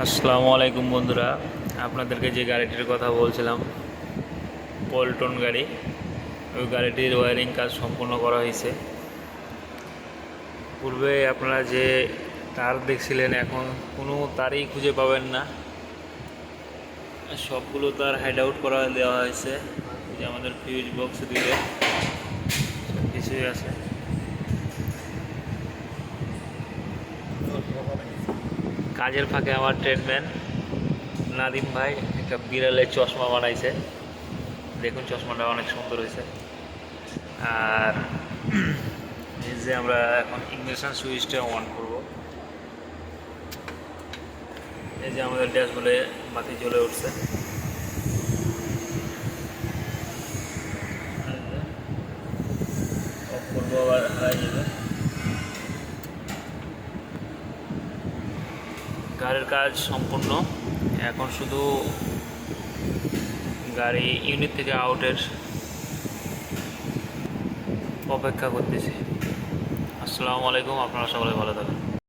আসসালামু আলাইকুম বন্ধুরা, আপনাদেরকে যে গাড়িটির কথা বলছিলাম পল্টন গাড়ি, ওই গাড়িটির ওয়্যারিং কাজ সম্পূর্ণ করা হয়েছে। পূর্বে আপনারা যে তার দেখছিলেন, এখন কোনো তারই খুঁজে পাবেন না। সবগুলো তার হাইড আউট করা দেওয়া হয়েছে। যে আমাদের ফিউজ বক্স দিলে সব কিছুই আছে। কাজের ফাঁকে আমার ট্রেডম্যান নাদিম ভাই একটা বিড়ালের চশমা বানাইছে। দেখুন, চশমাটা অনেক সুন্দর হয়েছে। আর এই যে আমরা এখন ইগনিশন সুইচটা অন করব। এই যে আমাদের ড্যাশবোর্ডে বাতি জ্বলে উঠছে। অফ করবো, আবার হারাই যাবে। গাড়ির কাজ সম্পূর্ণ, এখন শুধু গাড়ি ইউনিট থেকে আউটের অপেক্ষা করতেছি। আসসালামু আলাইকুম, আপনারা সকলে ভালো থাকুন।